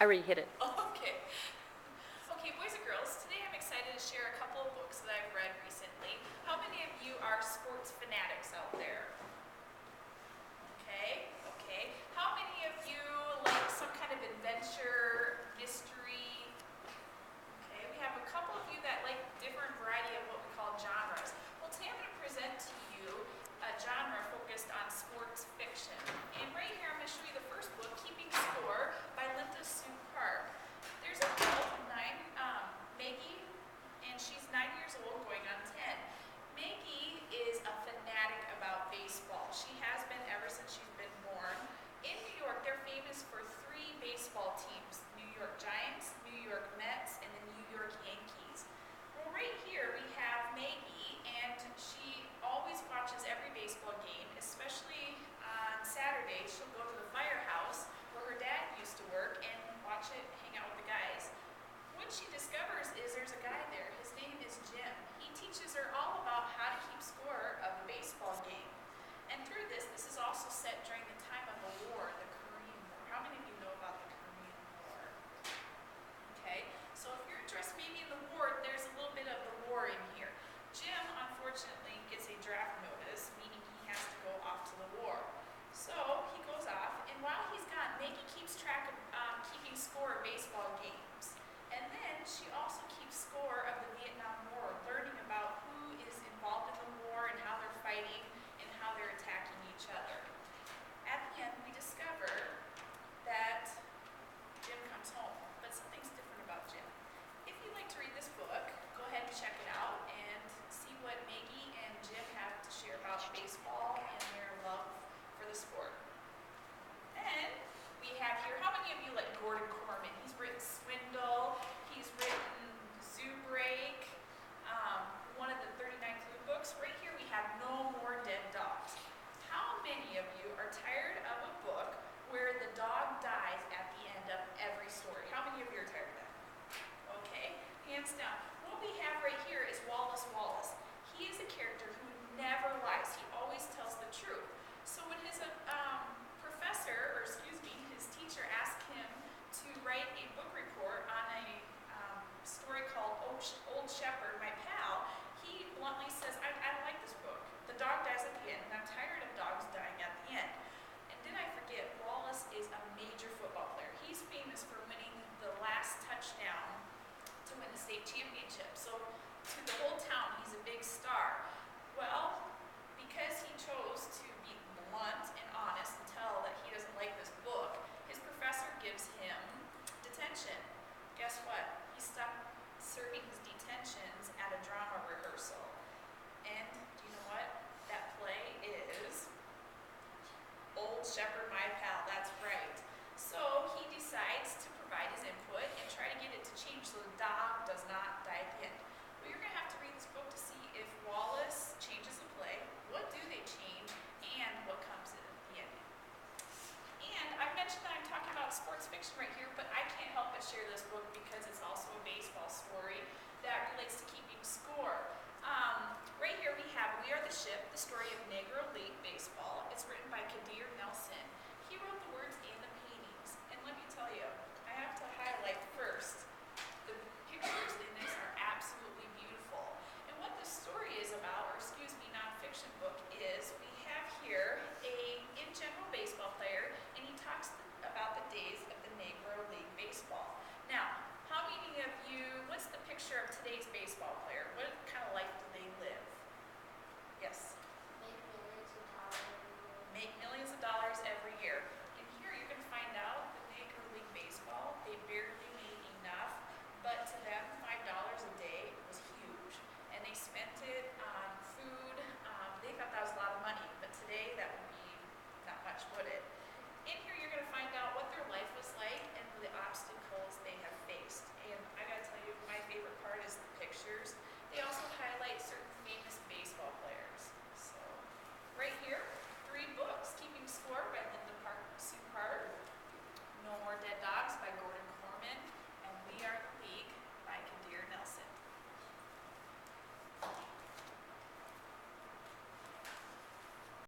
I already hit it. Okay. Okay, boys and girls, today I'm excited to share a couple of books that I've read recently. How many of you are sports fanatics out there? Okay. How many of you like some kind of adventure, mystery? Okay, we have a couple of you that like different variety of what we call genres. Well, today I'm going to present to you a genre focused on sports fiction. And right here I'm going to show you the first book, Keeping Score by Linda Sue Park. There's a girl, Maggie, and she's 9 years old going on 10. Maggie is a fanatic about baseball. She has been ever since she's been born. In New York, they're famous for 3 baseball teams, New York Giants, New York Mets, and the New York Yankees. Well, right here we have Maggie, and she always watches every baseball game, especially on Saturdays. She'll go to the firehouse where her dad used to work and watch it, hang out with the guys. What she discovers is there's a guy there. His name is Jim. He teaches her all about how to keep score of a baseball game. And through this is also set during the time of the war, the Korean War. How many of you know about the Korean War? Okay, so if you're interested maybe in the war, there's a little bit of the war in here. Jim, unfortunately, gets a draft notice, meaning he has to go off to the war. So he goes off, and while he's gone, Maggie keeps track of keeping score of baseball games. And then she also keeps score of the Vietnam War, learning about who is involved in the war and how they're fighting and how they're attacking each other. At the end, we discover that Jim comes home, but something's different about Jim. If you'd like to read this book, go ahead and check it out and see what Maggie and Jim have to share about baseball and their love for the sport. Then we have here, how many of you like Gordon Corman? He's written Swindle, he's written Zoo Break, one of the 39 Clue books. Right here we have No More Dead Dogs. How many of you are tired of a book where the dog dies at the end of every story? How many of you are tired of that? Okay, hands down. What we have right here is Wallace Wallace. He is a character who never lies. He always tells the truth. So when his his teacher asked him to write a book report on a story called Old Shepherd, My Pal, he bluntly says, I don't like this book. The dog dies at the end, and I'm tired of dogs dying at the end. And did I forget, Wallace is a major football player. He's famous for winning the last touchdown to win the state championship. So to the whole town, he's a big star. Well, because he chose to be blunt and honest and tell that he doesn't like this book, his professor gives him detention. Guess what? He's stuck serving his detentions at a drama rehearsal. And do you know what? That play is Old Shepherd, My Pal. That's right. So he decides to provide his input and try to get it to change so the dog does not die at the